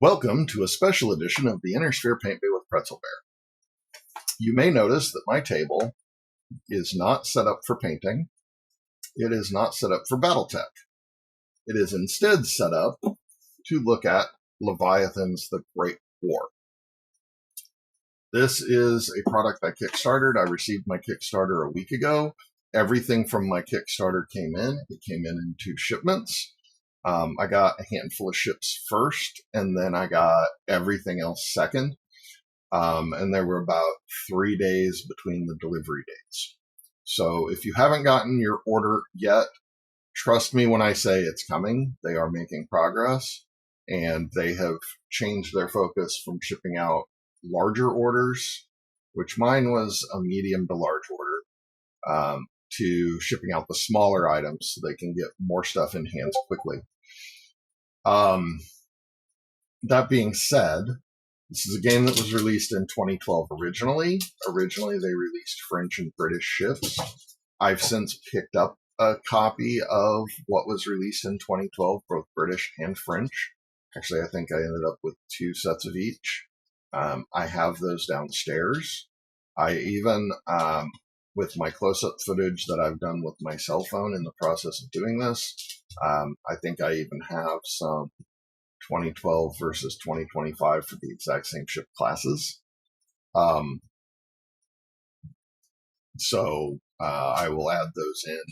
Welcome to a special edition of the Innersphere Paint Bay with Pretzelbear. You may notice that my table is not set up for painting. It is not set up for Battletech. It is instead set up to look at Leviathans: The Great War. This is a product I Kickstarted. I received my Kickstarter a week ago. Everything from my Kickstarter came in. It came in 2 shipments. I got a handful of ships first, and then I got everything else second. And there were about 3 days between the delivery dates. So if you haven't gotten your order yet, trust me when I say it's coming. They are making progress, and they have changed their focus from shipping out larger orders, which mine was a medium to large order, to shipping out the smaller items so they can get more stuff in hands quickly. That being said, this is a game that was released in 2012 originally. Originally, they released French and British ships. I've since picked up a copy of what was released in 2012, both British and French. Actually, I think I ended up with 2 sets of each. I have those downstairs. I even, with my close-up footage that I've done with my cell phone in the process of doing this, I think I even have some 2012 versus 2025 for the exact same ship classes. So I will add those in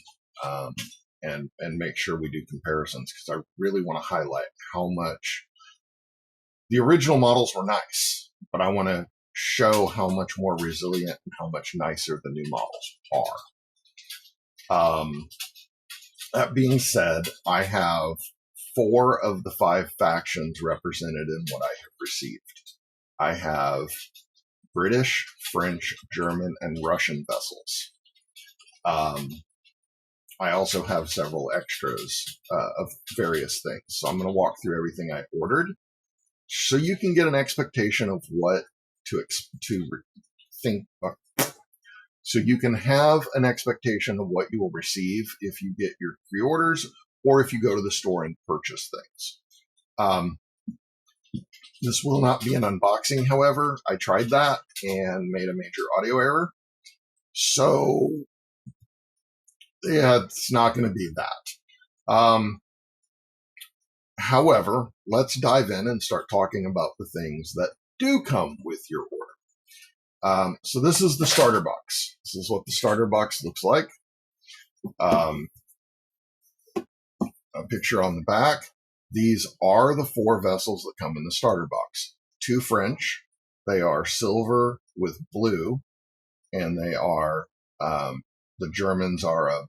and make sure we do comparisons, because I really want to highlight how much the original models were nice, but I want to show how much more resilient and how much nicer the new models are. That being said, I have 4 of the 5 factions represented in what I have received. I have British, French, German, and Russian vessels. I also have several extras of various things. So I'm going to walk through everything I ordered so you can get an expectation of what to think. So you can have an expectation of what you will receive if you get your pre-orders or if you go to the store and purchase things. This will not be an unboxing, however. I tried that and made a major audio error. So, yeah, it's not going to be that. However, let's dive in and start talking about the things that do come with your order. So this is the starter box. This is what the starter box looks like. A picture on the back. These are the 4 vessels that come in the starter box. 2 French. They are silver with blue, and they are, the Germans are a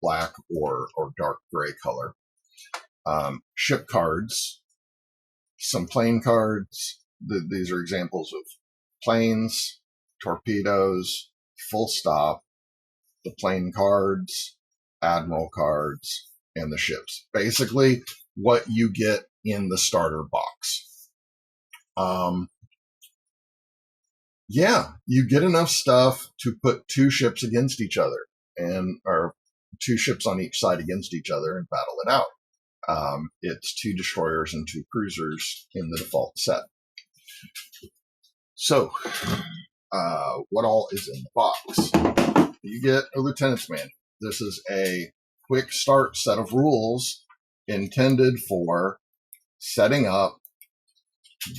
black or dark gray color. Ship cards, some plane cards. These are examples of planes, torpedoes, full stop, the plane cards, admiral cards, and the ships. Basically, what you get in the starter box. Yeah, you get enough stuff to put 2 ships against each other, or 2 ships on each side against each other and battle it out. It's 2 destroyers and 2 cruisers in the default set. So, what all is in the box? You get a lieutenant's manual. This is a quick start set of rules intended for setting up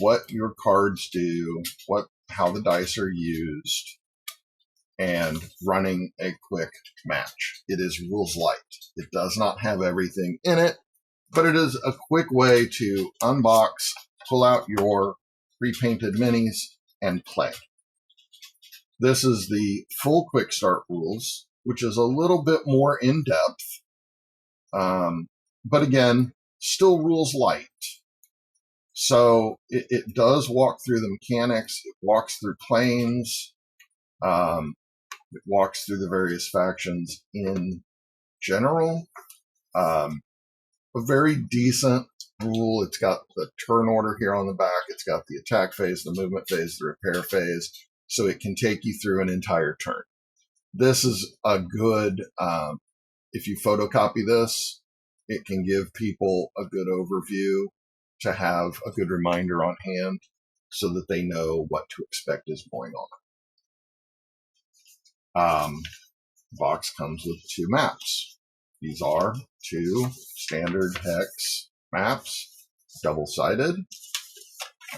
what your cards do, how the dice are used, and running a quick match. It is rules light. It does not have everything in it, but it is a quick way to unbox, pull out your pre-painted minis, and play. This is the full quick start rules, which is a little bit more in depth, but again, still rules light. So it does walk through the mechanics. It walks through planes. It walks through the various factions in general. A very decent rule. It's got the turn order here on the back. It's got the attack phase, the movement phase, the repair phase, so it can take you through an entire turn. This is a good, if you photocopy this, it can give people a good overview to have a good reminder on hand so that they know what to expect is going on. The box comes with 2 maps. These are 2 standard hex maps, double-sided.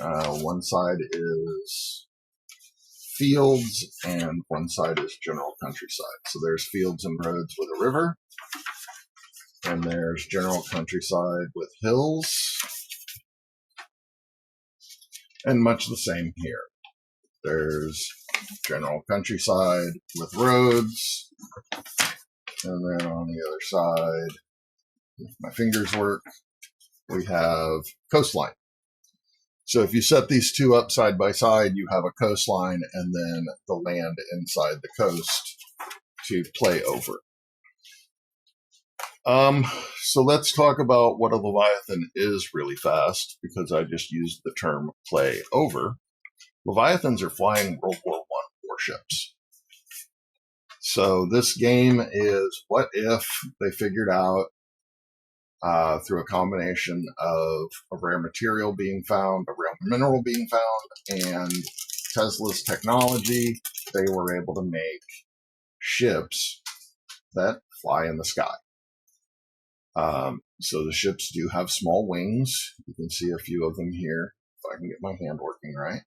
One side is fields and one side is general countryside. So there's fields and roads with a river, and there's general countryside with hills, and much the same here. There's general countryside with roads, and then on the other side, if my fingers work, we have coastline. So if you set these 2 up side by side, you have a coastline and then the land inside the coast to play over. So let's talk about what a Leviathan is really fast, because I just used the term play over. Leviathans are flying World War I warships. So this game is what if they figured out through a combination of a rare material being found, a rare mineral being found, and Tesla's technology, they were able to make ships that fly in the sky. So the ships do have small wings. You can see a few of them here, if I can get my hand working right.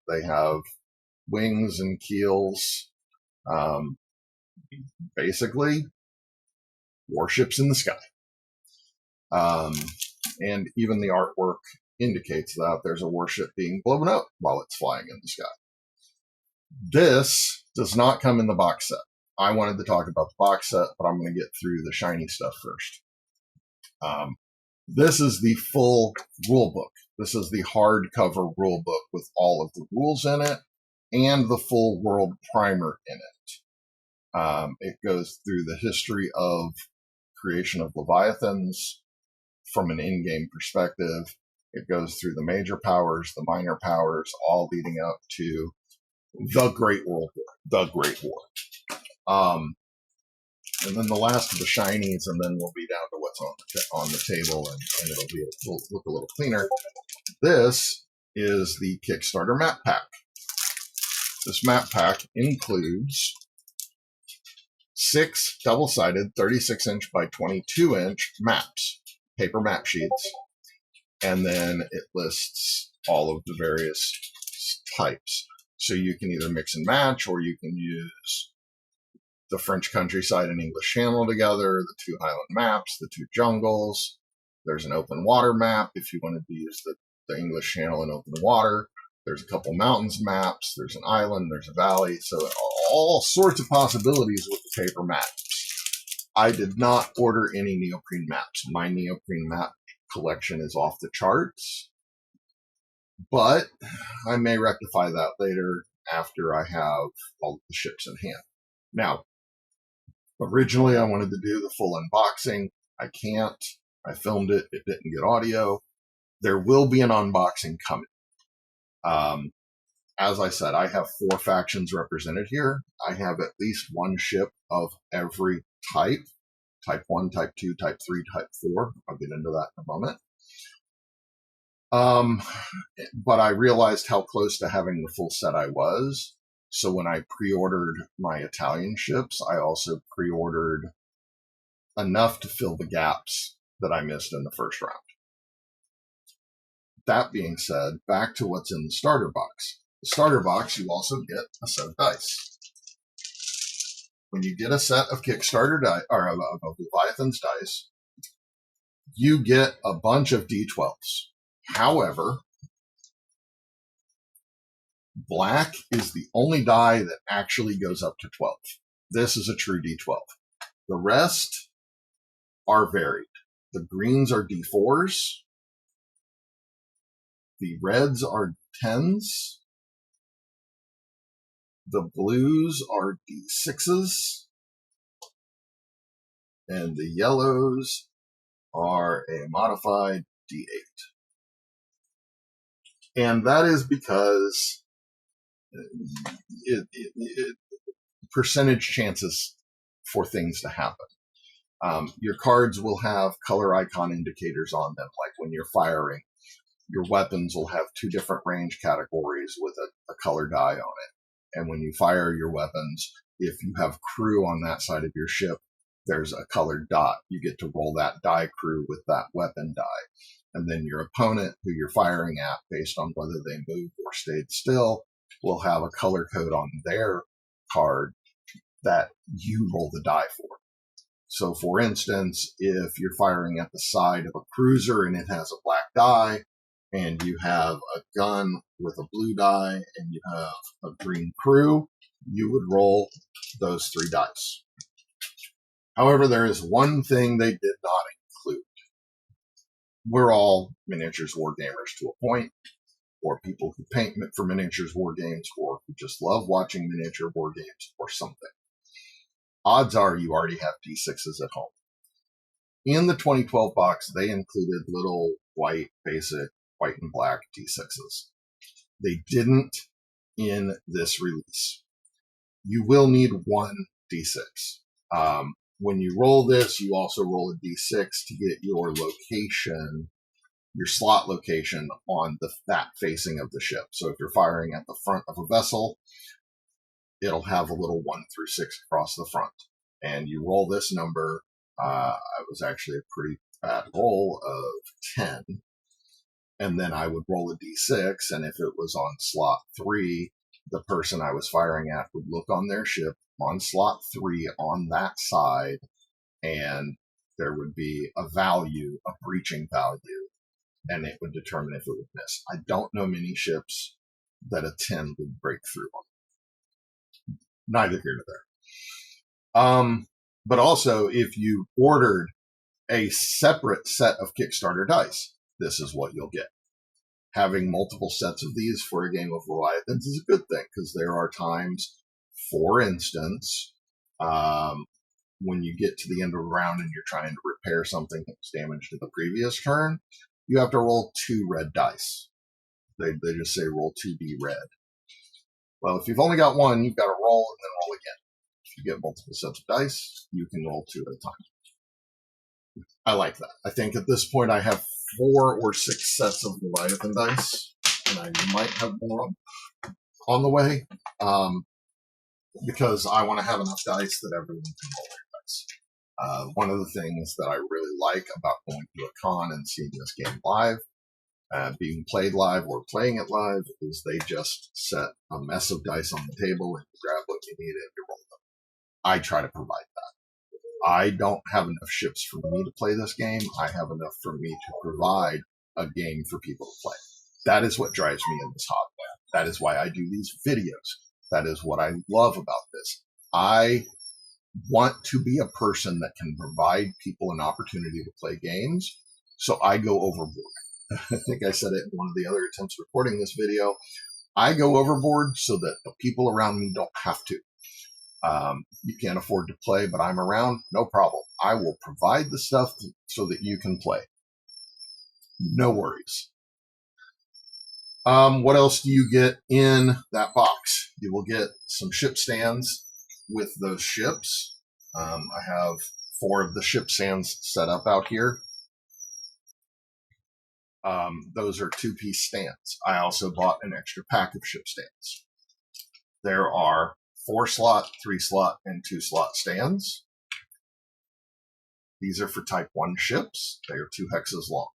They have wings and keels. Basically, warships in the sky. And even the artwork indicates that there's a warship being blown up while it's flying in the sky. This does not come in the box set. I wanted to talk about the box set, but I'm going to get through the shiny stuff first. This is the full rule book. This is the hardcover rule book with all of the rules in it and the full world primer in it. It goes through the history of creation of Leviathans from an in-game perspective. It goes through the major powers, the minor powers, all leading up to the Great World War, the Great War. And then the last of the shinies, and then we'll be down to what's on the table, and it'll look a little cleaner. This is the Kickstarter map pack. This map pack includes 6 double-sided 36-inch by 22-inch maps, paper map sheets, and then it lists all of the various types. So you can either mix and match, or you can use the French countryside and English Channel together, the 2 highland maps, the 2 jungles. There's an open water map if you wanted to use the English Channel and open water. There's a couple mountains maps. There's an island. There's a valley. So all sorts of possibilities with the paper maps. I did not order any neoprene maps. My neoprene map collection is off the charts, but I may rectify that later after I have all the ships in hand. Now, originally I wanted to do the full unboxing. I can't. I filmed it. It didn't get audio. There will be an unboxing coming. As I said, I have 4 factions represented here. I have at least 1 ship of every type. Type 1, Type 2, Type 3, Type 4. I'll get into that in a moment. But I realized how close to having the full set I was. So when I pre-ordered my Italian ships, I also pre-ordered enough to fill the gaps that I missed in the first round. That being said, back to what's in the starter box. The starter box, you also get a set of dice. When you get a set of Kickstarter dice, or of Leviathan's dice, you get a bunch of D12s. However, black is the only die that actually goes up to 12. This is a true D12. The rest are varied. The greens are D4s. The reds are 10s. The blues are D6s. And the yellows are a modified D8. And that is because percentage chances for things to happen. Your cards will have color icon indicators on them, like when you're firing. Your weapons will have 2 different range categories with a color die on it. And when you fire your weapons, if you have crew on that side of your ship, there's a colored dot. You get to roll that die crew with that weapon die. And then your opponent, who you're firing at, based on whether they moved or stayed still, will have a color code on their card that you roll the die for. So, for instance, if you're firing at the side of a cruiser and it has a black die, and you have a gun with a blue die, and you have a green crew, you would roll those 3 dice. However, there is one thing they did not include. We're all miniatures war gamers to a point, or people who paint for miniatures war games, or who just love watching miniature war games, or something. Odds are you already have D6s at home. In the 2012 box, they included little white, basic, white and black D6s. They didn't in this release. You will need 1 D6. When you roll this, you also roll a D6 to get your location, your slot location on that facing of the ship. So if you're firing at the front of a vessel, it'll have a little 1 through 6 across the front. And you roll this number. It was actually a pretty bad roll of 10. And then I would roll a D6, and if it was on slot 3, the person I was firing at would look on their ship on slot 3 on that side, and there would be a value, a breaching value, and it would determine if it would miss. I don't know many ships that a 10 would break through on. Neither here nor there. But also, if you ordered a separate set of Kickstarter dice, this is what you'll get. Having multiple sets of these for a game of Leviathans is a good thing, because there are times, for instance, when you get to the end of a round and you're trying to repair something that was damaged in the previous turn, you have to roll 2 red dice. They just say roll 2d red. Well, if you've only got 1, you've got to roll and then roll again. If you get multiple sets of dice, you can roll 2 at a time. I like that. I think at this point I have 4 or 6 sets of Leviathan dice, and I might have more on the way, because I want to have enough dice that everyone can roll their dice. One of the things that I really like about going to a con and seeing this game live, being played live or playing it live, is they just set a mess of dice on the table and you grab what you need and you roll them. I try to provide that. I don't have enough ships for me to play this game. I have enough for me to provide a game for people to play. That is what drives me in this hobby. That is why I do these videos. That is what I love about this. I want to be a person that can provide people an opportunity to play games, so I go overboard. I think I said it in one of the other attempts recording this video. I go overboard so that the people around me don't have to. You can't afford to play, but I'm around, no problem. I will provide the stuff so that you can play. No worries. What else do you get in that box? You will get some ship stands with those ships. I have 4 of the ship stands set up out here. Those are 2-piece stands. I also bought an extra pack of ship stands. There are 4-slot, 3-slot, and 2-slot stands. These are for Type 1 ships. They are 2 hexes long.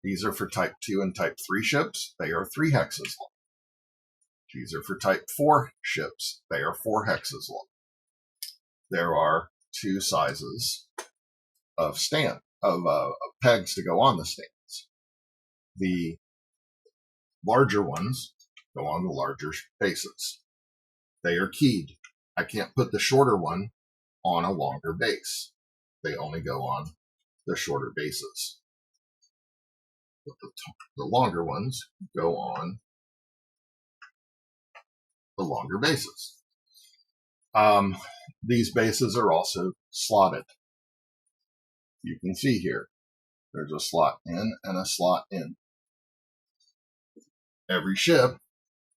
These are for Type 2 and Type 3 ships. They are 3 hexes long. These are for Type 4 ships. They are 4 hexes long. There are 2 sizes of pegs to go on the stands. The larger ones go on the larger bases. They are keyed. I can't put the shorter one on a longer base. They only go on the shorter bases. But the longer ones go on the longer bases. These bases are also slotted. You can see here, there's a slot in and a slot in. Every ship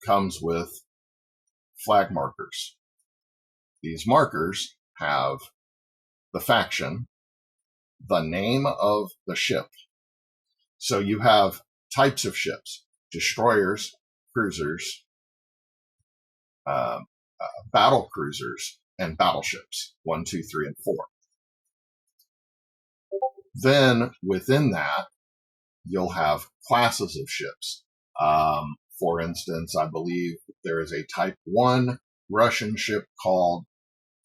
comes with flag markers. These markers have the faction, the name of the ship. So you have types of ships: destroyers, cruisers, battle cruisers, and battleships, 1, 2, 3, and 4. Then within that, you'll have classes of ships. For instance, I believe there is a Type 1 Russian ship called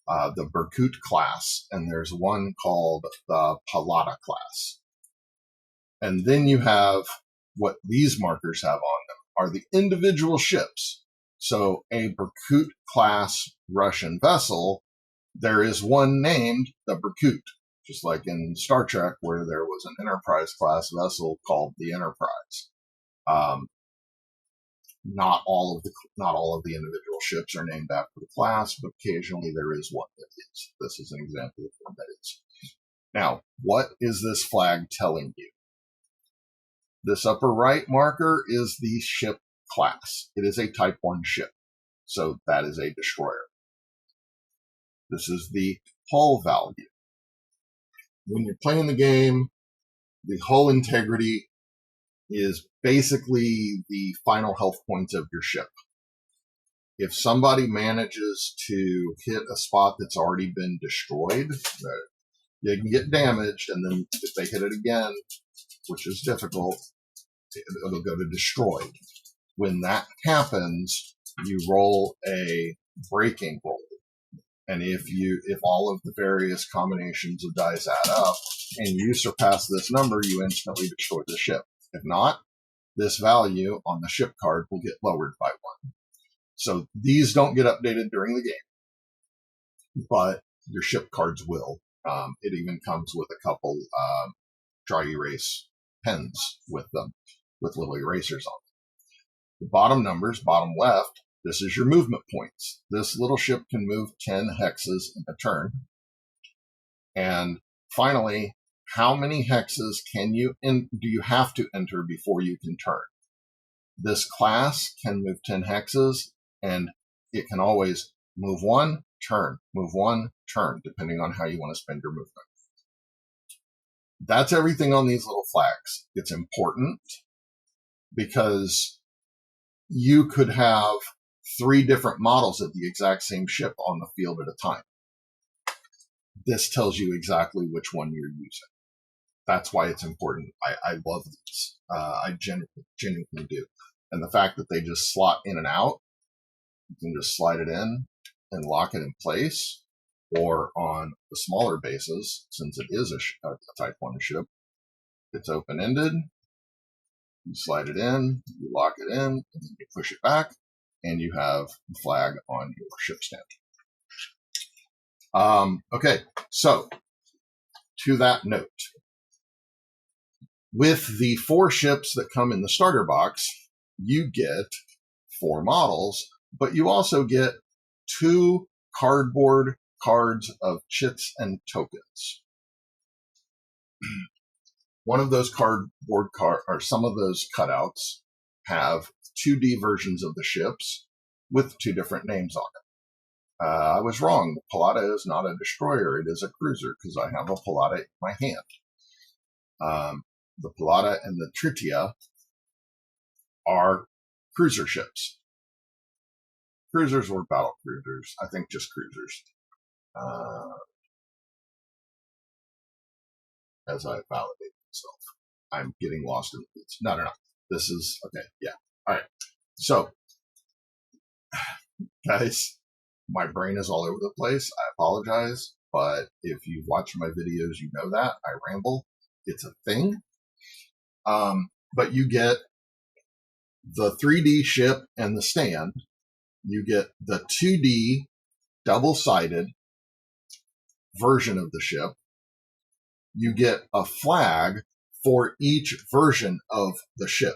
the Berkut class, and there's one called the Palata class. And then you have what these markers have on them are the individual ships. So a Berkut class Russian vessel, there is one named the Berkut, just like in Star Trek where there was an Enterprise class vessel called the Enterprise. Not all of the individual ships are named after the class, but occasionally there is one that is. This is an example of one that is. Now, what is this flag telling you? This upper right marker is the ship class. It is a Type 1 ship, so that is a destroyer. This is the hull value. When you're playing the game, the hull integrity is basically the final health points of your ship. If somebody manages to hit a spot that's already been destroyed, they can get damaged, and then if they hit it again, which is difficult, it'll go to destroyed. When that happens, you roll a breaking roll. And if all of the various combinations of dice add up and you surpass this number, you instantly destroy the ship. If not, this value on the ship card will get lowered by 1. So these don't get updated during the game, but your ship cards will. It even comes with a couple dry erase pens with them, with little erasers on them. The bottom numbers, bottom left, this is your movement points. This little ship can move 10 hexes in a turn. And finally, how many hexes do you have to enter before you can turn? This class can move 10 hexes, and it can always move 1, turn, move 1, turn, depending on how you want to spend your movement. That's everything on these little flags. It's important because you could have 3 different models of the exact same ship on the field at a time. This tells you exactly which one you're using. That's why it's important. I love these. I genuinely do. And the fact that they just slot in and out, you can just slide it in and lock it in place. Or on the smaller bases, since it is a Type 1 ship, it's open-ended. You slide it in, you lock it in, and then you push it back, and you have the flag on your ship stand. Okay, so to that note, with the 4 ships that come in the starter box, you get 4 models, but you also get 2 cardboard cards of chits and tokens. One of those cardboard or some of those cutouts have 2D versions of the ships with 2 different names on it. I was wrong. The Palata is not a destroyer. It is a cruiser because I have a Palata in my hand. The Palata and the Tritia are cruiser ships. Cruisers or battle cruisers. I think just cruisers. As I validate myself. I'm getting lost in the weeds. No. This is, okay, yeah. All right. So, guys, my brain is all over the place. I apologize, but if you've watched my videos, you know that. I ramble. It's a thing. But you get the 3D ship and the stand. You get the 2D double-sided version of the ship. You get a flag for each version of the ship,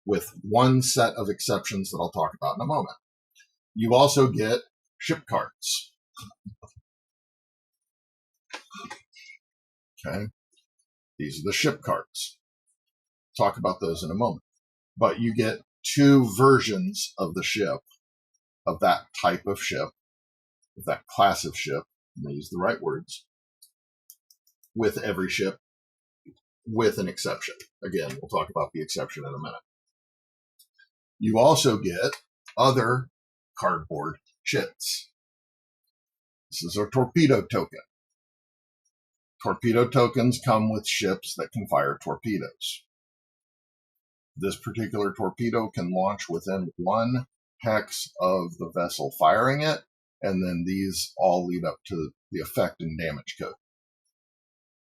with one set of exceptions that I'll talk about in a moment. You also get ship cards. Okay. These are the ship cards. Talk about those in a moment. But you get 2 versions of the ship, of that type of ship, of that class of ship, I use the right words, with every ship, with an exception. Again, we'll talk about the exception in a minute. You also get other cardboard chits. This is a torpedo token. Torpedo tokens come with ships that can fire torpedoes. This particular torpedo can launch within 1 hex of the vessel firing it, and then these all lead up to the effect and damage code.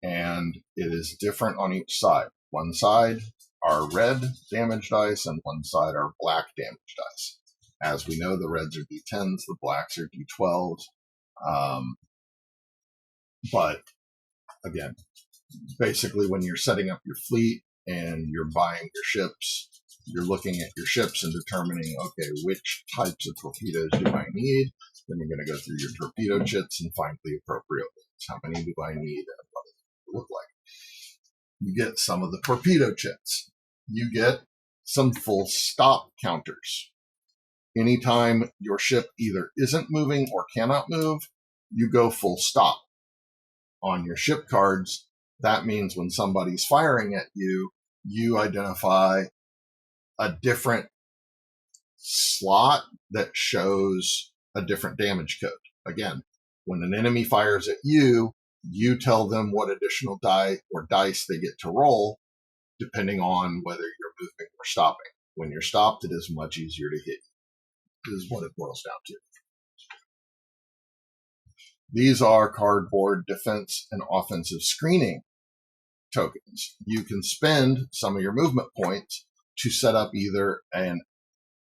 And it is different on each side. One side are red damage dice, and one side are black damage dice. As we know, the reds are D10s, the blacks are D12s. But again, basically when you're setting up your fleet and you're buying your ships, you're looking at your ships and determining, okay, which types of torpedoes do I need? Then you're going to go through your torpedo chits and find the appropriate ones. How many do I need and what does it look like? You get some of the torpedo chits. You get some full stop counters. Anytime your ship either isn't moving or cannot move, you go full stop. On your ship cards, that means when somebody's firing at you, you identify a different slot that shows a different damage code. Again, when an enemy fires at you, you tell them what additional die or dice they get to roll, depending on whether you're moving or stopping. When you're stopped, it is much easier to hit you, is what it boils down to. These are cardboard defense and offensive screening tokens. You can spend some of your movement points to set up either an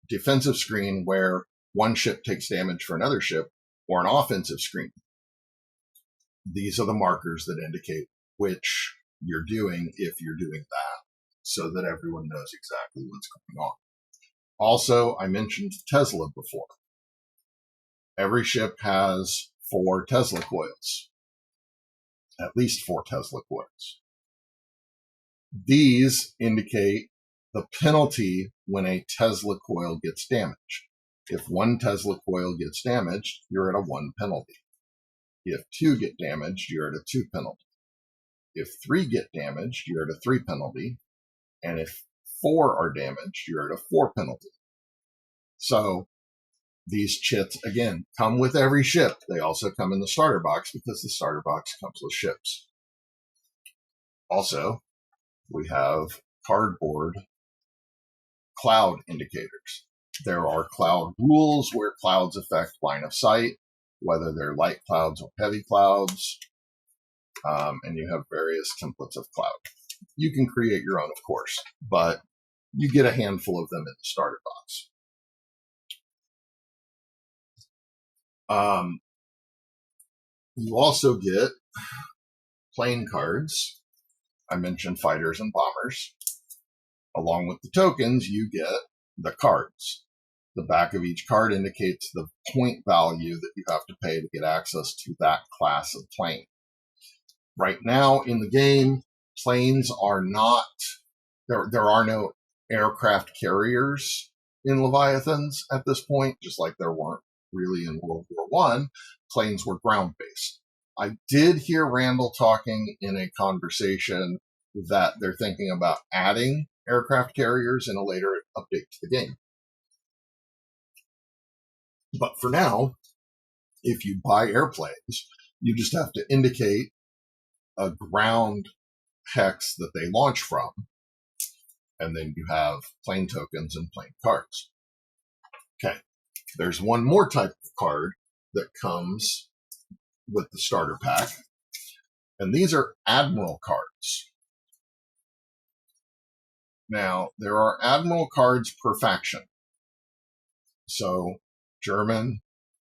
defensive screen where one ship takes damage for another ship, or an offensive screen. These are the markers that indicate which you're doing if you're doing that, so that everyone knows exactly what's going on. Also, I mentioned Tesla before. Every ship has 4 Tesla coils, at least 4 Tesla coils. These indicate the penalty when a Tesla coil gets damaged. If 1 Tesla coil gets damaged, you're at a 1 penalty. If 2 get damaged, you're at a 2 penalty. If 3 get damaged, you're at a 3 penalty. And if 4 are damaged, you're at a 4 penalty. So these chits, again, come with every ship. They also come in the starter box because the starter box comes with ships. Also, we have cardboard cloud indicators. There are cloud rules where clouds affect line of sight, whether they're light clouds or heavy clouds, and you have various templates of cloud. You can create your own, of course, but you get a handful of them in the starter box. You also get plane cards. I mentioned fighters and bombers. Along with the tokens, you get the cards. The back of each card indicates the point value that you have to pay to get access to that class of plane. Right now in the game, planes are not, there are no aircraft carriers in Leviathans at this point, just like there weren't really in World War I. Planes were ground-based. I did hear Randall talking in a conversation that they're thinking about adding aircraft carriers in a later update to the game. But for now, if you buy airplanes, you just have to indicate a ground hex that they launch from, and then you have plane tokens and plane cards. Okay, there's one more type of card that comes with the starter pack, and these are Admiral cards. Now, there are Admiral cards per faction. So, German,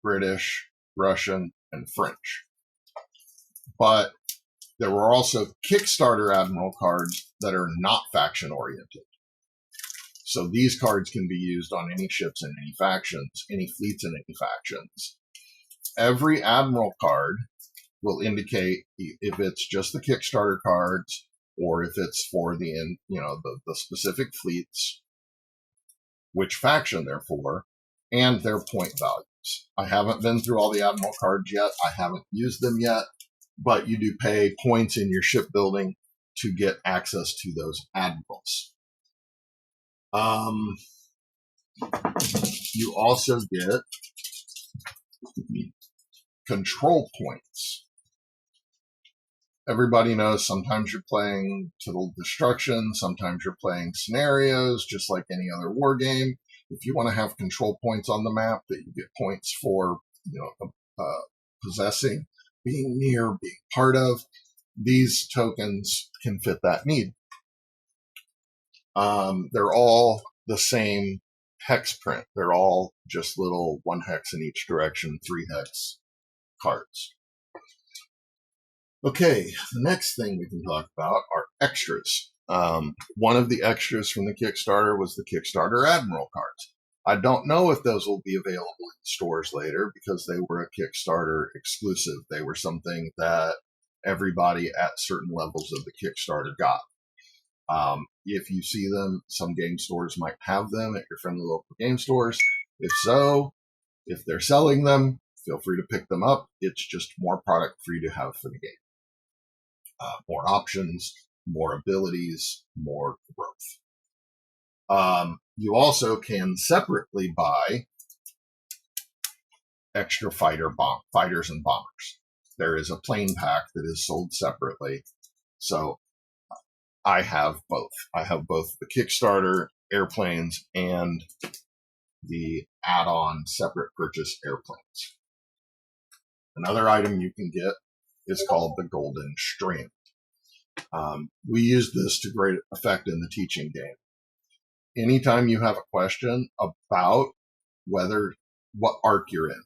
British, Russian, and French. But there were also Kickstarter Admiral cards that are not faction-oriented. So these cards can be used on any ships in any factions, any fleets in any factions. Every Admiral card will indicate if it's just the Kickstarter cards or if it's for the specific fleets, which faction they're for, and their point values. games. I haven't been through all the Admiral cards yet. I haven't used them yet, but you do pay points in your shipbuilding to get access to those Admirals. You also get control points. Everybody knows sometimes you're playing Total Destruction, sometimes you're playing scenarios, just like any other war game. If you want to have control points on the map that you get points for, possessing, being near, being part of, these tokens can fit that need. They're all the same hex print. They're all just little 1 hex in each direction, 3 hex cards. Okay, the next thing we can talk about are extras. One of the extras from the Kickstarter was the Kickstarter Admiral cards. I don't know if those will be available in stores later because they were a Kickstarter exclusive. They were something that everybody at certain levels of the Kickstarter got. If you see them, some game stores might have them at your friendly local game stores. If so, if they're selling them, feel free to pick them up. It's just more product for you to have for the game. More options, more abilities, more growth. You also can separately buy extra fighters and bombers. There is a plane pack that is sold separately. So I have both. I have both the Kickstarter airplanes and the add-on separate purchase airplanes. Another item you can get is called the Golden String. We use this to great effect in the teaching game. Anytime you have a question about what arc you're in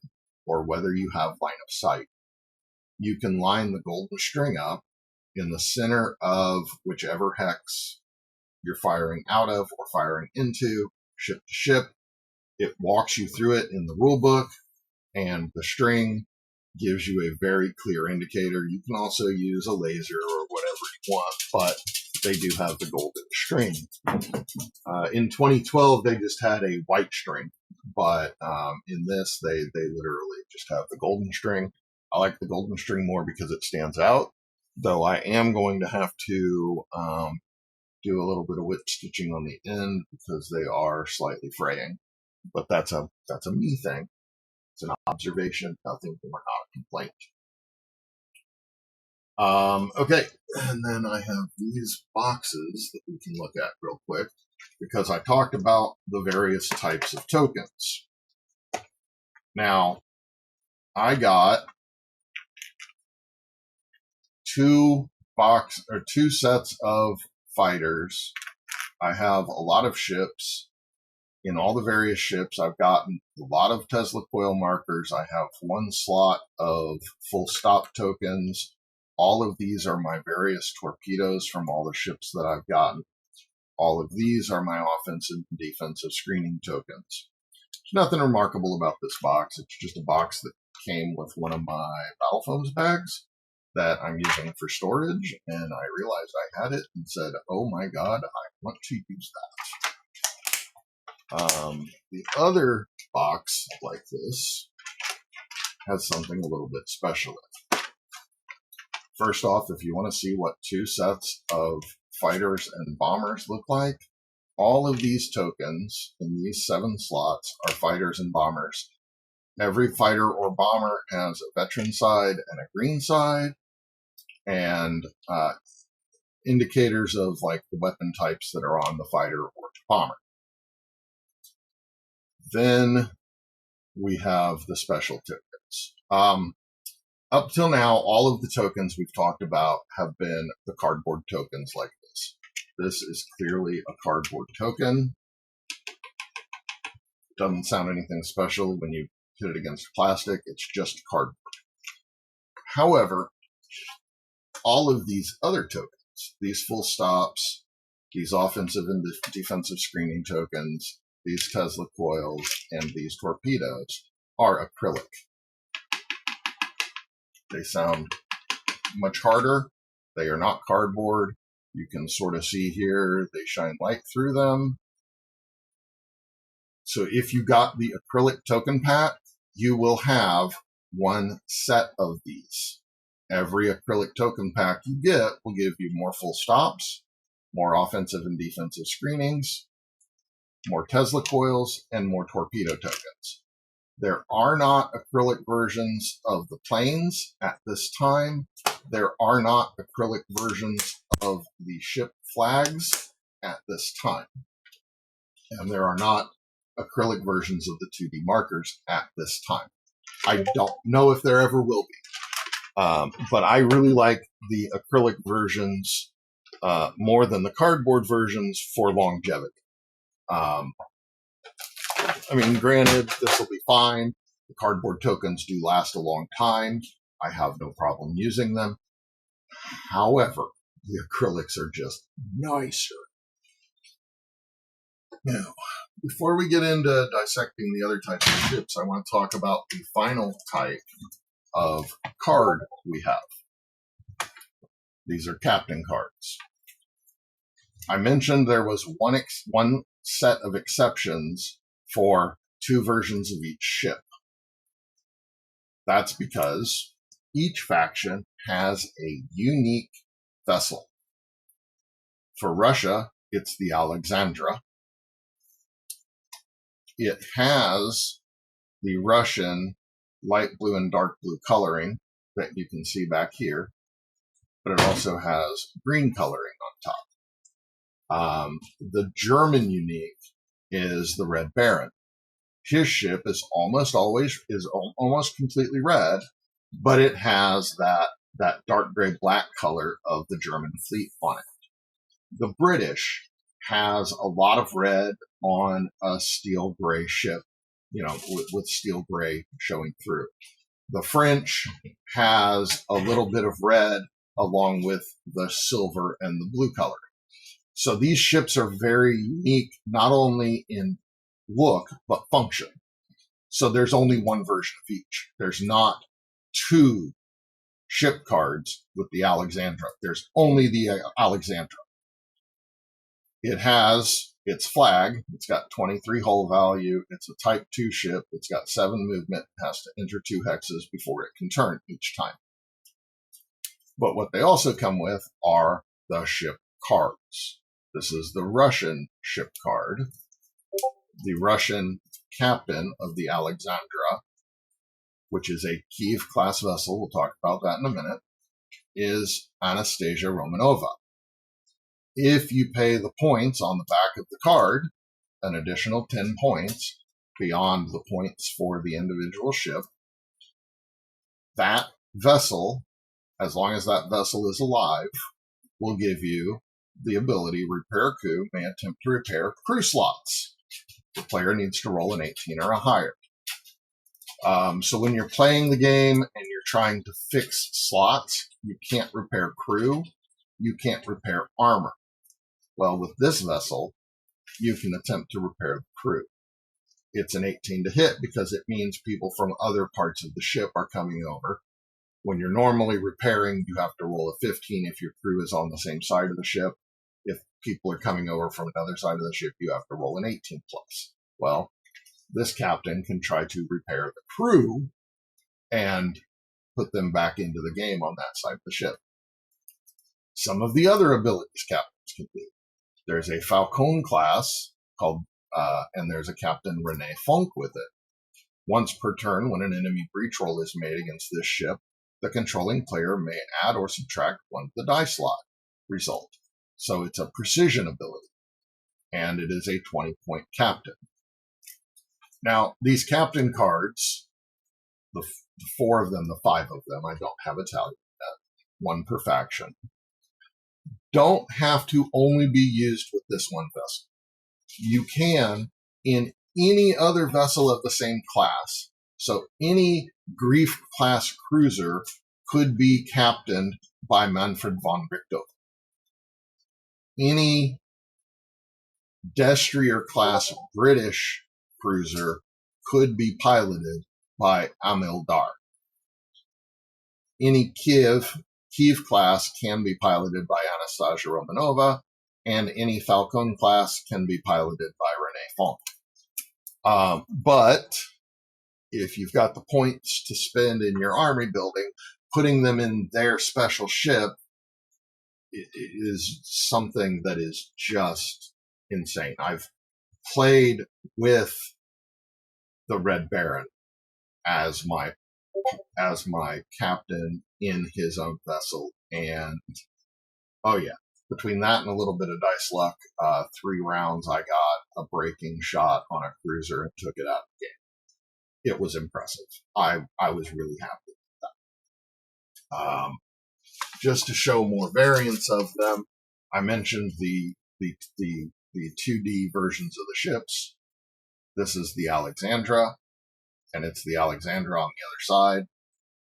or whether you have line of sight, you can line the golden string up in the center of whichever hex you're firing out of or firing into, ship to ship. It walks you through it in the rule book, and the string gives you a very clear indicator. You can also use a laser or whatever you want, but they do have the golden string. In 2012, they just had a white string, but in this, they literally just have the golden string. I like the golden string more because it stands out, though I am going to have to do a little bit of whip stitching on the end because they are slightly fraying. But that's a me thing. It's an observation, nothing more, not a complaint. Okay, and then I have these boxes that we can look at real quick because I talked about the various types of tokens. Now, I got two sets of fighters. I have a lot of ships. In all the various ships, I've gotten a lot of Tesla coil markers. I have 1 slot of full stop tokens. All of these are my various torpedoes from all the ships that I've gotten. All of these are my offensive and defensive screening tokens. There's nothing remarkable about this box. It's just a box that came with one of my battle foams bags that I'm using for storage, and I realized I had it and said, oh my god, I want to use that. The other box, like this, has something a little bit special in it. First off, if you want to see what 2 sets of fighters and bombers look like, all of these tokens in these 7 slots are fighters and bombers. Every fighter or bomber has a veteran side and a green side, and indicators of like the weapon types that are on the fighter or the bomber. Then we have the special tokens. Up till now, all of the tokens we've talked about have been the cardboard tokens like this. This is clearly a cardboard token. Doesn't sound anything special when you hit it against plastic. It's just cardboard. However, all of these other tokens, these full stops, these offensive and defensive screening tokens, these Tesla coils, and these torpedoes are acrylic. They sound much harder. They are not cardboard. You can sort of see here, they shine light through them. So if you got the acrylic token pack, you will have one set of these. Every acrylic token pack you get will give you more full stops, more offensive and defensive screenings, more Tesla coils, and more torpedo tokens. There are not acrylic versions of the planes at this time. There are not acrylic versions of the ship flags at this time. And there are not acrylic versions of the 2D markers at this time. I don't know if there ever will be. But I really like the acrylic versions more than the cardboard versions for longevity. I mean, granted, this will be fine. The cardboard tokens do last a long time. I have no problem using them. However, the acrylics are just nicer. Now, before we get into dissecting the other types of ships, I want to talk about the final type of card we have. These are captain cards. I mentioned there was one set of exceptions for 2 versions of each ship. That's because each faction has a unique vessel. For Russia, it's the Alexandra. It has the Russian light blue and dark blue coloring that you can see back here, but it also has green coloring on top. The German unique is the Red Baron. His ship is almost completely red, but it has that dark gray black color of the German fleet on it. The British has a lot of red on a steel gray ship, with steel gray showing through. The French has a little bit of red along with the silver and the blue color. So these ships are very unique, not only in look, but function. So there's only one version of each. There's not 2 ship cards with the Alexandra. There's only the Alexandra. It has its flag. It's got 23 hull value. It's a Type 2 ship. It's got 7 movement. It has to enter 2 hexes before it can turn each time. But what they also come with are the ship cards. This is the Russian ship card. The Russian captain of the Alexandra, which is a Kiev-class vessel, we'll talk about that in a minute, is Anastasia Romanova. If you pay the points on the back of the card, an additional 10 points beyond the points for the individual ship, that vessel, as long as that vessel is alive, will give you the ability Repair Crew may attempt to repair crew slots. The player needs to roll an 18 or a higher. So when you're playing the game and you're trying to fix slots, you can't repair crew, you can't repair armor. Well, with this vessel, you can attempt to repair the crew. It's an 18 to hit because it means people from other parts of the ship are coming over. When you're normally repairing, you have to roll a 15 if your crew is on the same side of the ship. If people are coming over from another side of the ship, you have to roll an 18 plus. Well, this captain can try to repair the crew and put them back into the game on that side of the ship. Some of the other abilities captains can do. There's a Falcon class called, and there's a Captain Rene Funk with it. Once per turn, when an enemy breach roll is made against this ship, the controlling player may add or subtract 1 to the die slot result. So it's a precision ability, and it is a 20-point captain. Now, these captain cards, the 4 of them, the 5 of them, I don't have a tally yet, 1 per faction, don't have to only be used with this one vessel. You can in any other vessel of the same class. So any Grief class cruiser could be captained by Manfred von Richthofen. Any Destrier class British cruiser could be piloted by Amil Dar. Any Kiev class can be piloted by Anastasia Romanova, and any Falcon class can be piloted by Rene Funk. But if you've got the points to spend in your army building, putting them in their special ship is something that is just insane. I've played with the Red Baron as my captain in his own vessel, and oh yeah, between that and a little bit of dice luck, 3 rounds I got a breaking shot on a cruiser and took it out of the game. It was impressive. I was really happy with that. Just to show more variants of them, I mentioned the 2D versions of the ships. This is the Alexandra, and it's the Alexandra on the other side.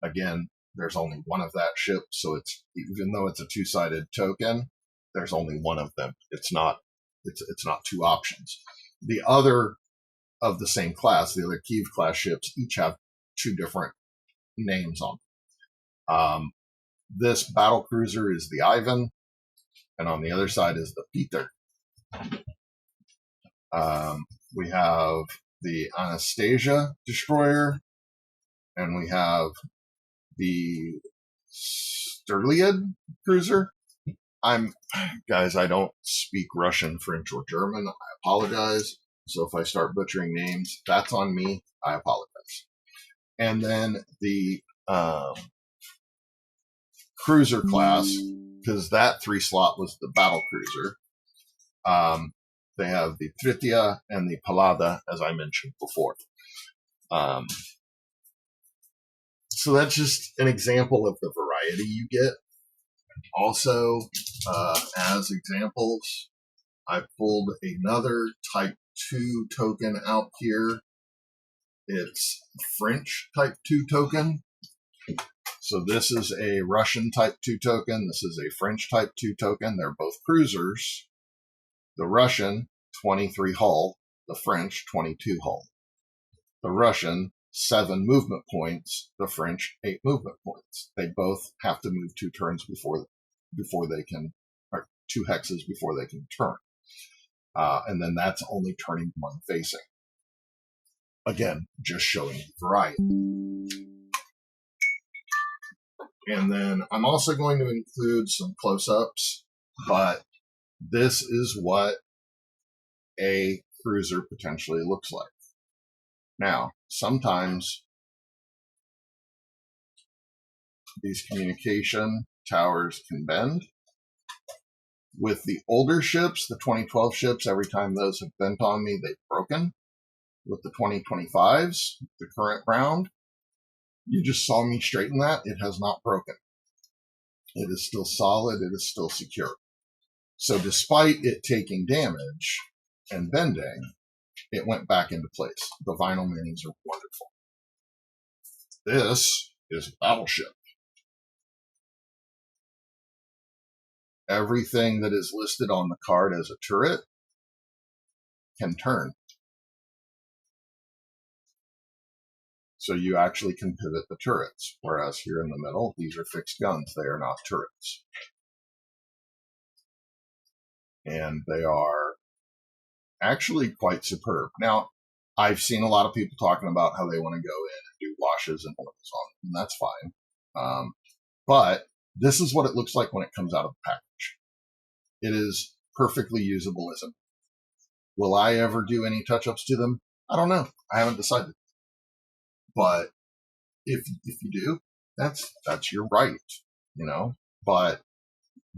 Again, there's only one of that ship, so it's, even though it's a 2-sided token, there's only one of them. It's not 2 options. The other of the same class, the other Kiev class ships, each have 2 different names on them. This battle cruiser is the Ivan, and on the other side is the Peter. We have the Anastasia destroyer, and we have the Sterliad cruiser. Guys, I don't speak Russian, French, or German. I apologize. So if I start butchering names, that's on me. I apologize. And then the cruiser class, because that 3-slot was the battle cruiser. They have the Tritya and the Pallada, as I mentioned before. So that's just an example of the variety you get. Also, as examples, I pulled another Type 2 token out here. It's French Type 2 token. So this is a Russian Type 2 token. This is a French Type 2 token. They're both cruisers. The Russian, 23 hull. The French, 22 hull. The Russian, 7 movement points. The French, 8 movement points. They both have to move 2 turns before they can, or 2 hexes before they can turn. And then that's only turning 1 facing. Again, just showing variety. And then I'm also going to include some close-ups, but this is what a cruiser potentially looks like. Now, sometimes these communication towers can bend. With the older ships, the 2012 ships, every time those have bent on me, they've broken. With the 2025s, the current round, you just saw me straighten that. It has not broken. It is still solid. It is still secure. So despite it taking damage and bending, it went back into place. The vinyl minis are wonderful. This is a battleship. Everything that is listed on the card as a turret can turn. So you actually can pivot the turrets, whereas here in the middle, these are fixed guns. They are not turrets. And they are actually quite superb. Now, I've seen a lot of people talking about how they want to go in and do washes and oils on it, and that's fine. But this is what it looks like when it comes out of the package. It is perfectly usable as a. Will I ever do any touch-ups to them? I don't know. I haven't decided. But if you do, that's your right, you know. But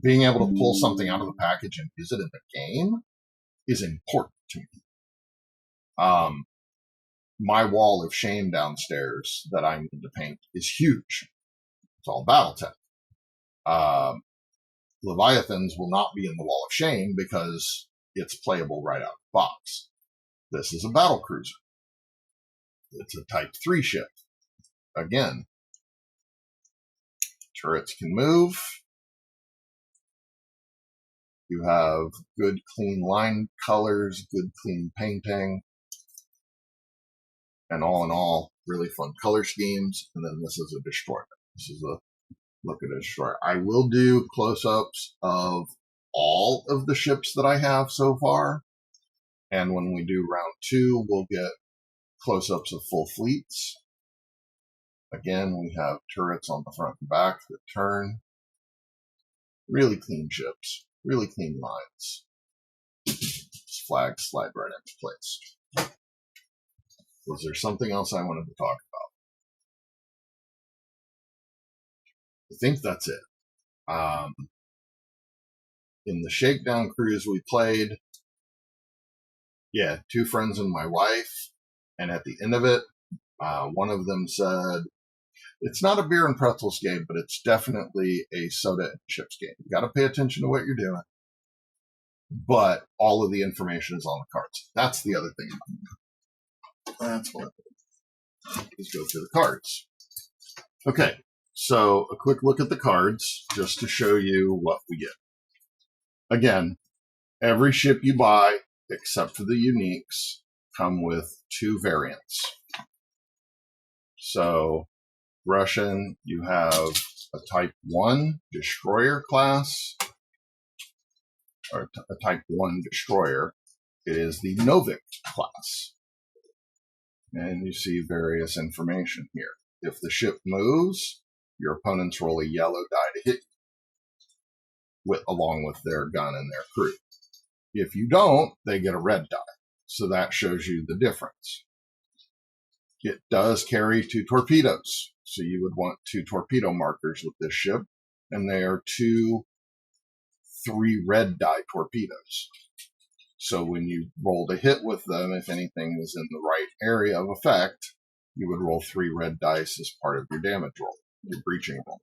being able to pull something out of the package and use it in the game is important to me. My wall of shame downstairs that I need to paint is huge. It's all Battletech. Leviathans will not be in the wall of shame because it's playable right out of the box. This is a battle cruiser. It's a Type 3 ship. Again, turrets can move. You have good, clean line colors, good, clean painting. And all in all, really fun color schemes. And then this is a destroyer. This is a look at a destroyer. I will do close-ups of all of the ships that I have so far. And when we do round 2, we'll get close-ups of full fleets. Again, we have turrets on the front and back that turn. Really clean ships, really clean lines. Flags slide right into place. Was there something else I wanted to talk about? I think that's it. In the shakedown cruise we played, yeah, 2 friends and my wife, and at the end of it, one of them said, it's not a beer and pretzels game, but it's definitely a soda and chips game. You got to pay attention to what you're doing, but all of the information is on the cards. That's the other thing. That's what is go through the cards. Okay, so a quick look at the cards just to show you what we get. Again, every ship you buy, except for the uniques, come with 2 variants. So Russian, you have a Type 1 destroyer class, or a Type 1 destroyer. It is the Novik class. And you see various information here. If the ship moves, your opponents roll a yellow die to hit you, along with their gun and their crew. If you don't, they get a red die. So that shows you the difference. It does carry 2 torpedoes. So you would want 2 torpedo markers with this ship. And they are 2 3 red die torpedoes. So when you rolled a hit with them, if anything was in the right area of effect, you would roll 3 red dice as part of your damage roll, your breaching roll.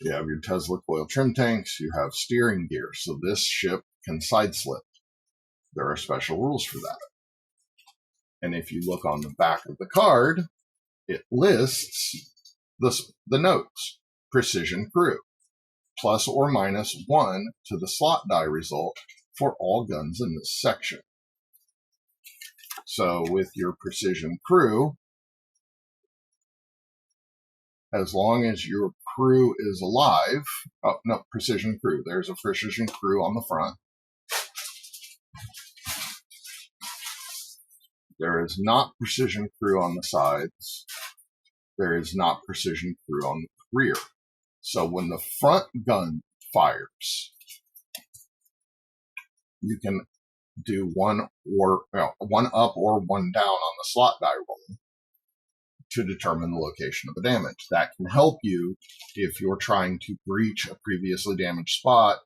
You have your Tesla coil trim tanks, you have steering gear, so this ship can side slip. There are special rules for that. And if you look on the back of the card, it lists the notes. Precision crew, plus or minus 1 to the slot die result for all guns in this section. So with your precision crew, as long as your crew is alive, precision crew, there's a precision crew on the front. There is not precision crew on the sides. There is not precision crew on the rear. So when the front gun fires, you can do one up or one down on the slot die roll to determine the location of the damage. That can help you if you're trying to breach a previously damaged spot,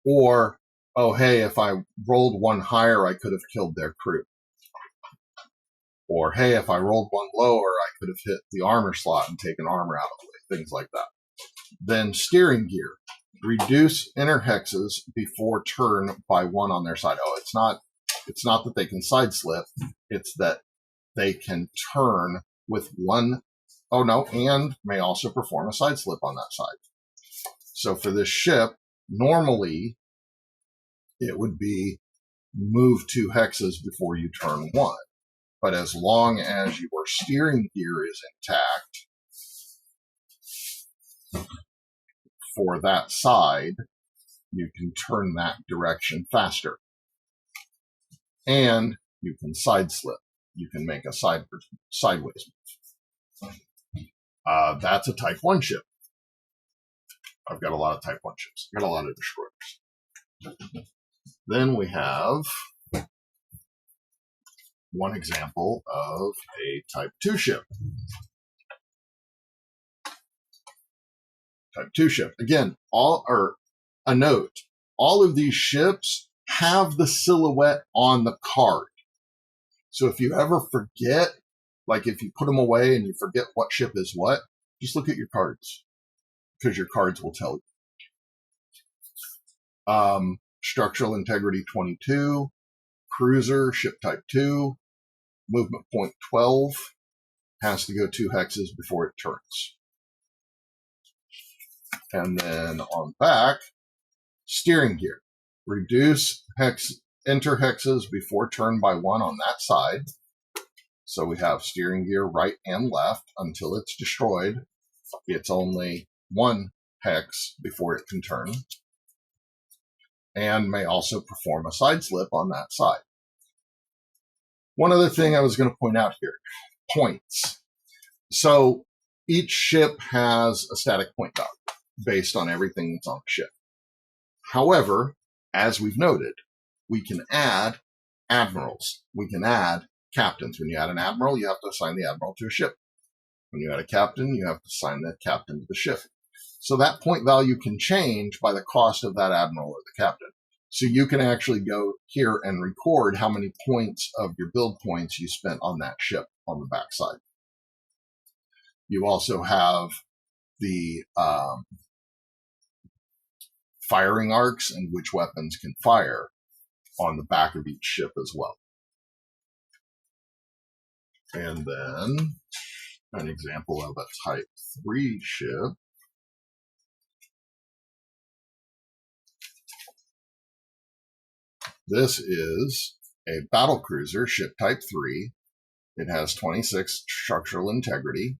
or, oh, hey, if I rolled 1 higher, I could have killed their crew. Or, hey, if I rolled 1 lower, I could have hit the armor slot and taken armor out of the way, things like that. Then steering gear. Reduce inner hexes before turn by 1 on their side. Oh, it's not that they can side slip, it's that they can turn with 1, and may also perform a side slip on that side. So for this ship, normally it would be move 2 hexes before you turn 1. But as long as your steering gear is intact for that side, you can turn that direction faster. And you can side slip. You can make a sideways move. That's a Type 1 ship. I've got a lot of Type 1 ships. I've got a lot of destroyers. Then we have one example of a Type 2 ship. Type 2 ship. Again, a note. All of these ships have the silhouette on the card. So if you ever forget, like if you put them away and you forget what ship is what, just look at your cards, because your cards will tell you. Structural integrity 22, cruiser, ship type 2, movement point 12, has to go 2 hexes before it turns. And then on back, steering gear. Reduce enter hexes before turn by 1 on that side. So we have steering gear right and left until it's destroyed. It's only 1 hex before it can turn. And may also perform a side slip on that side. One other thing I was going to point out here, points. So each ship has a static point value based on everything that's on the ship. However, as we've noted, we can add admirals. We can add captains. When you add an admiral, you have to assign the admiral to a ship. When you add a captain, you have to assign that captain to the ship. So that point value can change by the cost of that admiral or the captain. So you can actually go here and record how many points of your build points you spent on that ship on the backside. You also have the firing arcs and which weapons can fire on the back of each ship as well. And then an example of a Type 3 ship. This is a battle cruiser, ship Type 3. It has 26 structural integrity.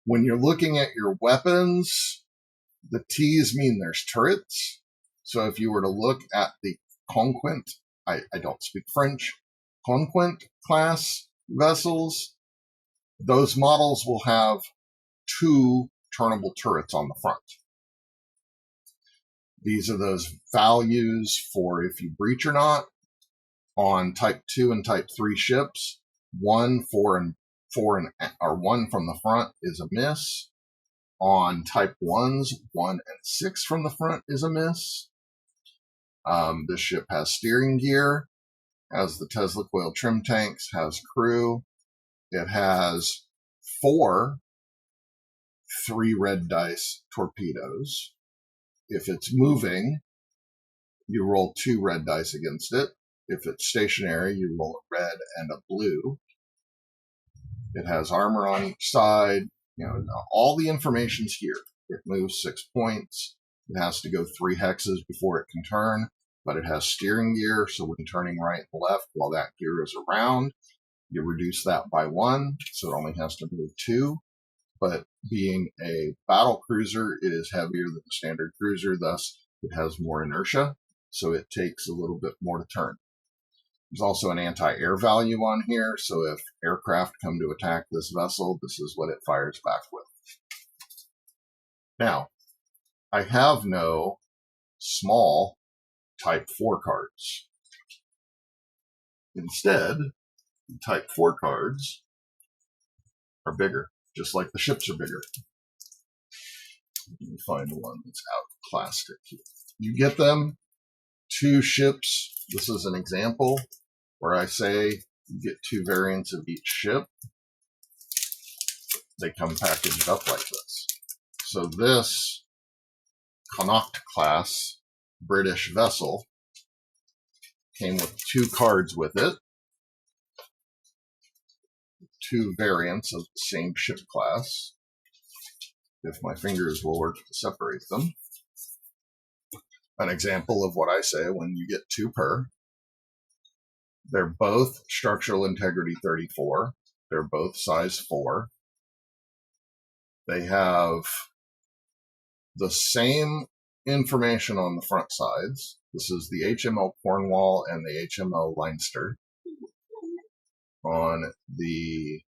When you're looking at your weapons, the T's mean there's turrets. So if you were to look at the Conquent, I don't speak French, Conquent class vessels, those models will have 2 turnable turrets on the front. These are those values for if you breach or not. On Type 2 and Type 3 ships, 1, 4, and 1 from the front is a miss. On Type 1s, 1 and 6 from the front is a miss. This ship has steering gear, has the Tesla coil trim tanks, has crew. It has 4 3 red dice torpedoes. If it's moving, you roll 2 red dice against it. If it's stationary, you roll a red and a blue. It has armor on each side. You know, all the information's here. It moves 6 points. It has to go 3 hexes before it can turn, but it has steering gear, so when turning right and left while that gear is around, you reduce that by 1, so it only has to move 2. But being a battle cruiser, it is heavier than a standard cruiser, thus it has more inertia, so it takes a little bit more to turn. There's also an anti-air value on here, so if aircraft come to attack this vessel, this is what it fires back with. Now, I have no small Type 4 cards. Instead, Type 4 cards are bigger, just like the ships are bigger. Let me find one that's outclassed it here. You get them 2 ships. This is an example where I say you get 2 variants of each ship. They come packaged up like this. So this Connaught class British vessel came with 2 cards with it. 2 variants of the same ship class. If my fingers will work to separate them. An example of what I say when you get 2 per. They're both structural integrity 34. They're both size 4. They have the same information on the front sides. This is the HMO Cornwall and the HMO Leinster. On these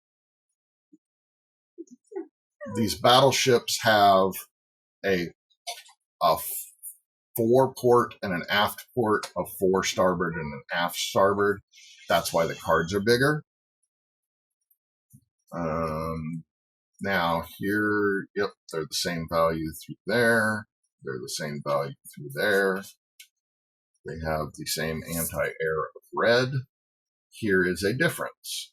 battleships have a 4 port and an aft port, a 4 starboard and an aft starboard. That's why the cards are bigger. Now here, yep, they're the same value through there. They're the same value through there. They have the same anti-air of red. Here is a difference.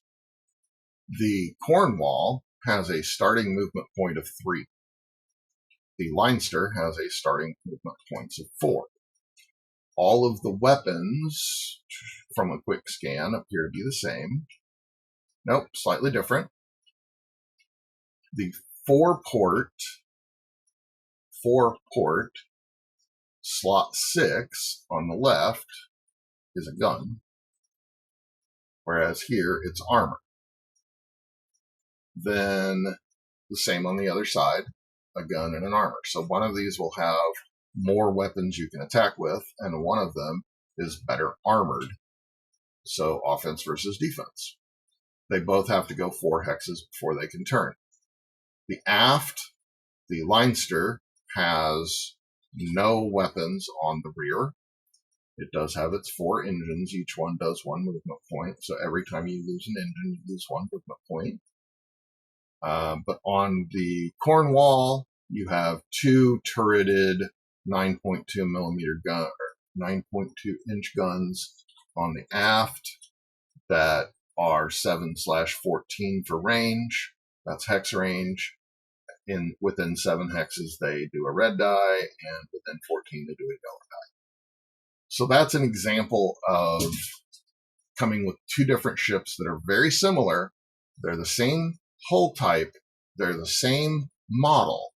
The Cornwall has a starting movement point of 3. The Leinster has a starting movement points of 4. All of the weapons from a quick scan appear to be the same. Nope, slightly different. The 4 port slot 6 on the left is a gun, whereas here it's armor. Then the same on the other side, a gun and an armor. So one of these will have more weapons you can attack with, and one of them is better armored So offense versus defense. They both have to go 4 hexes before they can turn. The aft, the Leinster, has no weapons on the rear. It does have its 4 engines. Each one does 1 movement point. So every time you lose an engine, you lose 1 movement point. But on the Cornwall, you have 2 turreted 9.2 millimeter gun, or 9.2 inch guns on the aft that are 7/14 for range. That's hex range. Within 7 hexes, they do a red die, and within 14, they do a yellow die. So that's an example of coming with 2 different ships that are very similar. They're the same hull type, they're the same model,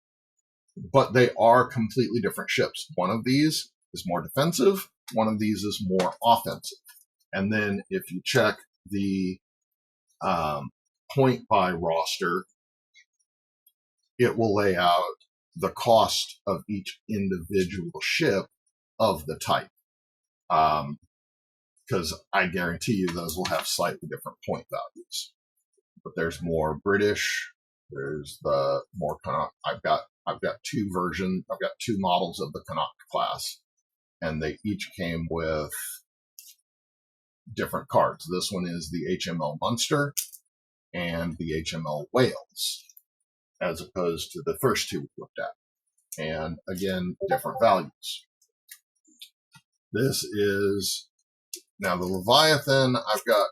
but they are completely different ships. One of these is more defensive, one of these is more offensive. And then if you check the point buy roster, it will lay out the cost of each individual ship of the type. Because I guarantee you those will have slightly different point values. But there's more British, there's the more Connaught. I've got 2 versions, I've got 2 models of the Connaught class, and they each came with different cards. This one is the HML Munster and the HML Wales, as opposed to the first 2 we looked at. And again, different values. This is, now the Leviathan, I've got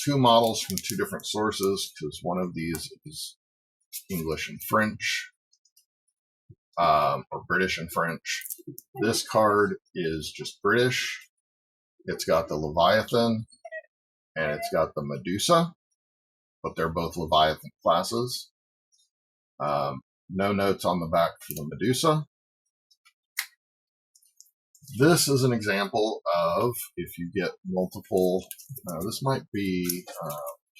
2 models from 2 different sources, because one of these is English and French, or British and French. This card is just British. It's got the Leviathan, and it's got the Medusa, but they're both Leviathan classes. No notes on the back for the Medusa. This is an example of if you get multiple, this might be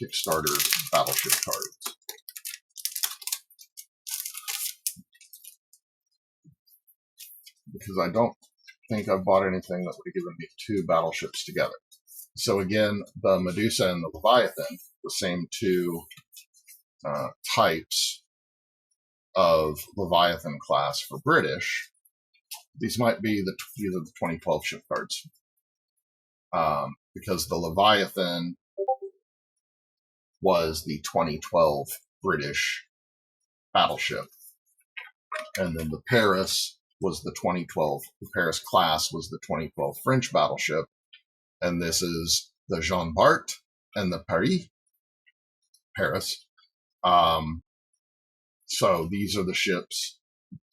Kickstarter battleship cards. Because I don't think I've bought anything that would have given me 2 battleships together. So again, the Medusa and the Leviathan, the same 2 types of Leviathan class for British. These might be either the 2012 ship cards. Because the Leviathan was the 2012 British battleship. And then the Paris was the 2012, the Paris class was the 2012 French battleship. And this is the Jean Bart and the Paris. So these are the ships.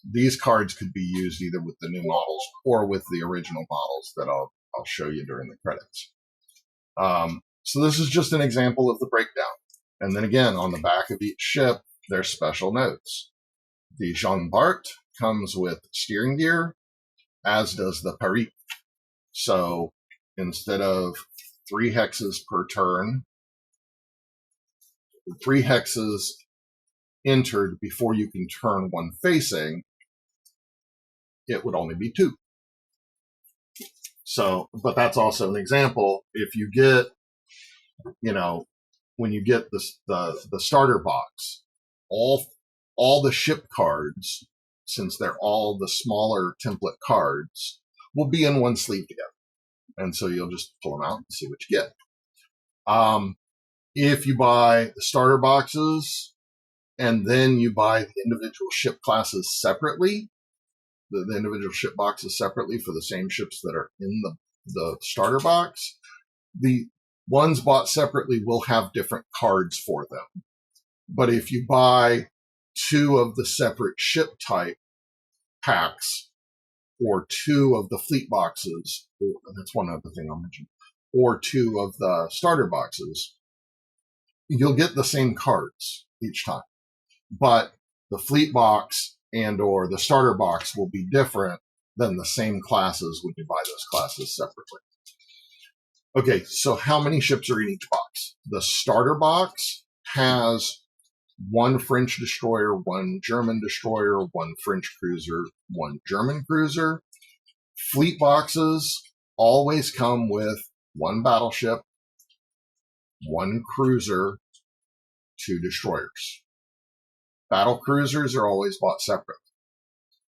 These cards could be used either with the new models or with the original models that I'll show you during the credits. So this is just an example of the breakdown. And then again, on the back of each ship, there's special notes. The Jean Bart comes with steering gear, as does the Paris. So instead of 3 hexes per turn, 3 hexes entered before you can turn one facing, it would only be 2. So, but that's also an example. If you get, when you get the starter box, all the ship cards, since they're all the smaller template cards, will be in one sleeve together. And so you'll just pull them out and see what you get. If you buy the starter boxes and then you buy the individual ship classes separately, the individual ship boxes separately for the same ships that are in the starter box, the ones bought separately will have different cards for them. But if you buy 2 of the separate ship type packs, or 2 of the fleet boxes, that's one other thing I'll mention, or 2 of the starter boxes, you'll get the same cards each time. But the fleet box and or the starter box will be different than the same classes when you buy those classes separately. Okay, so how many ships are in each box? The starter box has 1 French destroyer, 1 German destroyer, 1 French cruiser, 1 German cruiser. Fleet boxes always come with 1 battleship, 1 cruiser, 2 destroyers. Battle cruisers are always bought separate.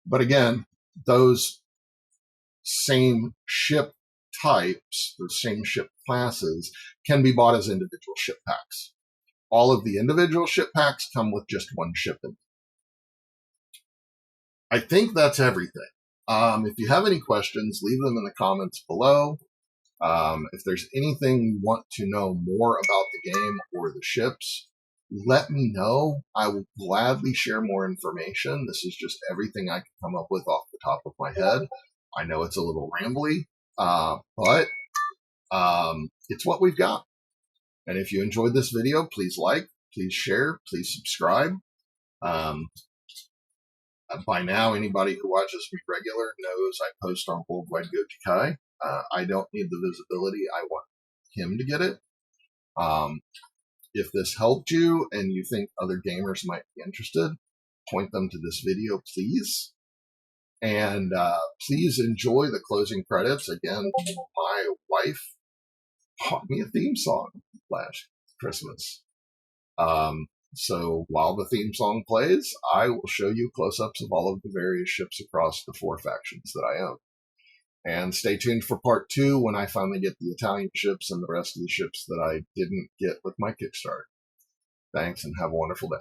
But again, those same ship types, those same ship classes, can be bought as individual ship packs. All of the individual ship packs come with just 1 ship in them. I think that's everything. If you have any questions, leave them in the comments below. If there's anything you want to know more about the game or the ships, let me know. I will gladly share more information. This is just everything I can come up with off the top of my head. I know it's a little rambly, but it's what we've got. And if you enjoyed this video, please like, please share, please subscribe. By now, anybody who watches me regular knows I post on Worldwide Gojikai. I don't need the visibility. I want him to get it. If this helped you and you think other gamers might be interested, point them to this video, please. And please enjoy the closing credits. Again, my wife bought me a theme song last Christmas. So while the theme song plays, I will show you close-ups of all of the various ships across the 4 factions that I own. And stay tuned for part 2 when I finally get the Italian ships and the rest of the ships that I didn't get with my Kickstarter. Thanks, and have a wonderful day.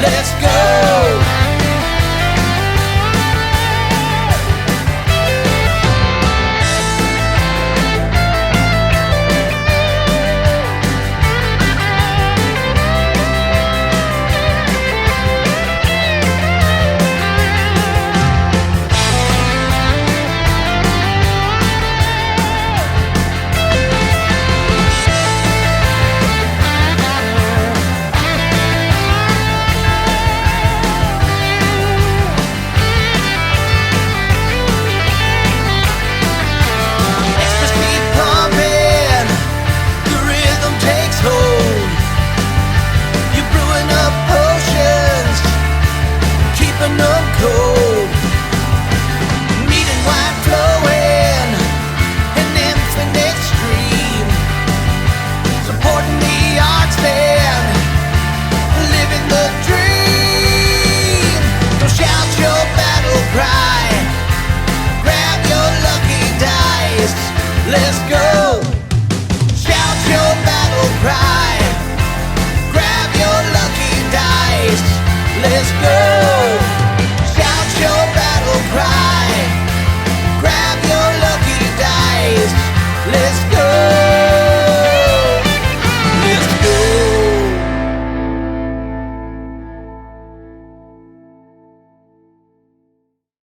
Let's go! cry.